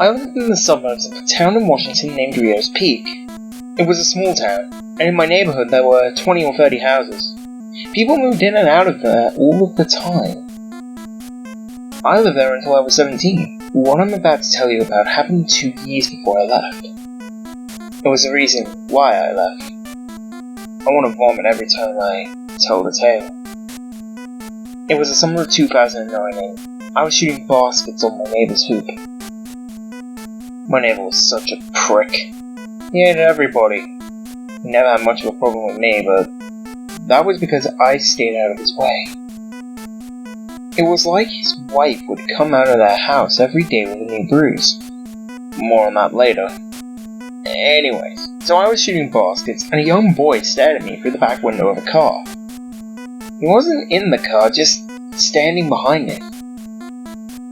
I lived in the suburbs of a town in Washington named Rios Peak. It was a small town, and in my neighborhood there were 20 or 30 houses. People moved in and out of there all of the time. I lived there until I was 17. What I'm about to tell you about happened 2 years before I left. It was the reason why I left. I want to vomit every time I tell the tale. It was the summer of 2009 and I was shooting baskets on my neighbor's hoop. My neighbor was such a prick. He hated everybody. He never had much of a problem with me, but that was because I stayed out of his way. It was like his wife would come out of their house every day with a new bruise. More on that later. Anyways, so I was shooting baskets, and a young boy stared at me through the back window of a car. He wasn't in the car, just standing behind it.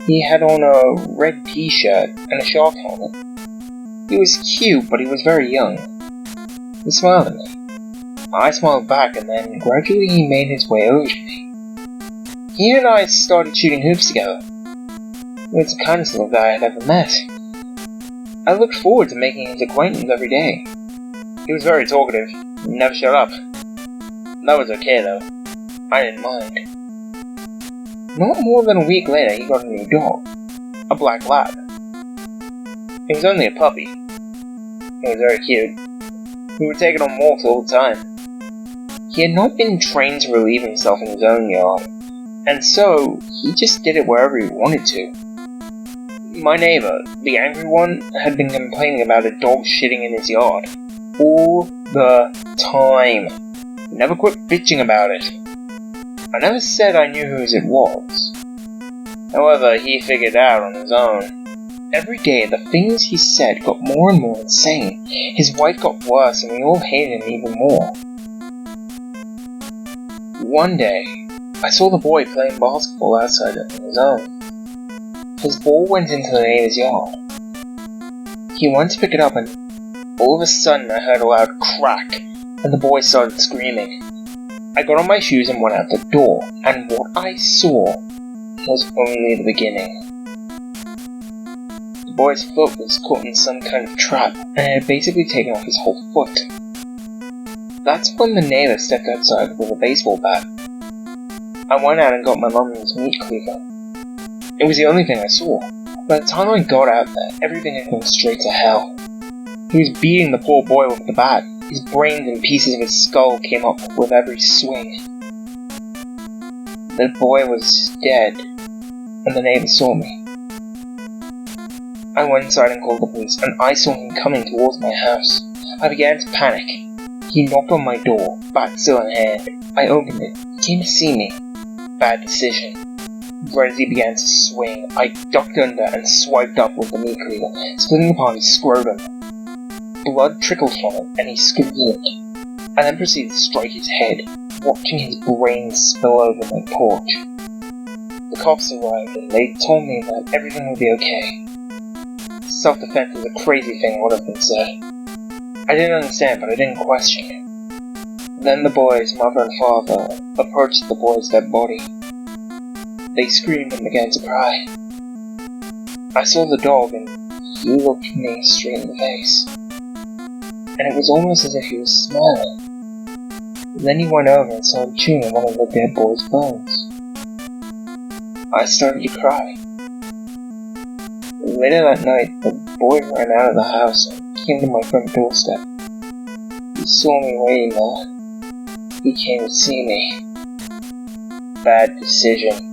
He had on a red t-shirt and a shark helmet. He was cute, but he was very young. He smiled at me. I smiled back, and then gradually he made his way over to me. He and I started shooting hoops together. He was the kindest little guy I'd ever met. I looked forward to making his acquaintance every day. He was very talkative, never shut up. That was okay though. I didn't mind. Not more than a week later, he got a new dog. A black lab. It was only a puppy. It was very cute. We would take it on walks all the time. He had not been trained to relieve himself in his own yard, and so he just did it wherever he wanted to. My neighbor, the angry one, had been complaining about a dog shitting in his yard. All the time. He never quit bitching about it. I never said I knew whose it was. However, he figured it out on his own. Every day, the things he said got more and more insane. His wife got worse, and we all hated him even more. One day, I saw the boy playing basketball outside on his own. His ball went into the neighbor's yard. He went to pick it up, and all of a sudden I heard a loud crack, and the boy started screaming. I got on my shoes and went out the door, and what I saw was only the beginning. The boy's foot was caught in some kind of trap, and it had basically taken off his whole foot. That's when the neighbor stepped outside with a baseball bat. I went out and got my mum's meat cleaver. It was the only thing I saw. By the time I got out there, everything had gone straight to hell. He was beating the poor boy with the bat. His brains and pieces of his skull came up with every swing. The boy was dead, and the neighbor saw me. I went inside and called the police, and I saw him coming towards my house. I began to panic. He knocked on my door, bat still in hand. I opened it. He came to see me. Bad decision. Right as he began to swing, I ducked under and swiped up with the meat cleaver, splitting apart his scrotum. Blood trickled from it, and he screamed. I then proceeded to strike his head, watching his brains spill over my porch. The cops arrived, and they told me that everything would be okay. Self-defense is a crazy thing, would have been said. I didn't understand, but I didn't question it. Then the boy's mother and father approached the boy's dead body. They screamed and began to cry. I saw the dog, and he looked me straight in the face. And it was almost as if he was smiling. Then he went over and started chewing one of the dead boy's bones. I started to cry. Later that night, the boy ran out of the house and came to my front doorstep. He saw me waiting there. He came to see me. Bad decision.